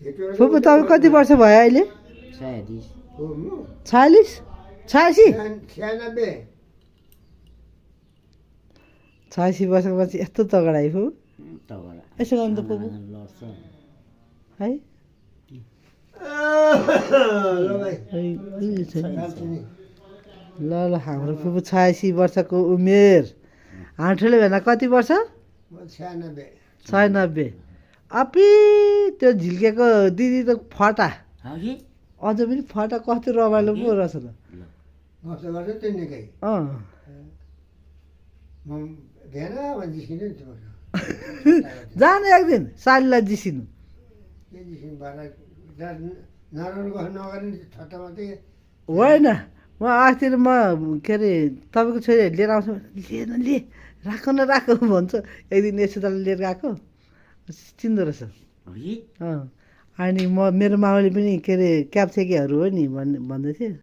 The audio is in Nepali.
फुपू तपाईँ कति वर्ष भयो अहिले 46 86 86 वर्षको मान्छे यस्तो तगडा है फुपू यसो गर्नु त फुपू है ल ल हाम्रो फुपू 86 वर्षको उमेर हाँठोले भेना कति वर्ष 96 अपी त्यो झिल्केको दिदी त फटा अझ पनि फटा कस्तो रमाइलो पो रहेछ त जानु एक दिन सालीलाई जिसिनु होइन म अस्ति म के अरे तपाईँको छोरी लिएर आउँछु लिएन लिए राख न राख भन्छ एक दिन यसो तल लिएर गएको चिन्दो रहेछ अनि म मेरो माउले पनि के अरे क्याप्सेकेहरू हो नि भन्दै थियो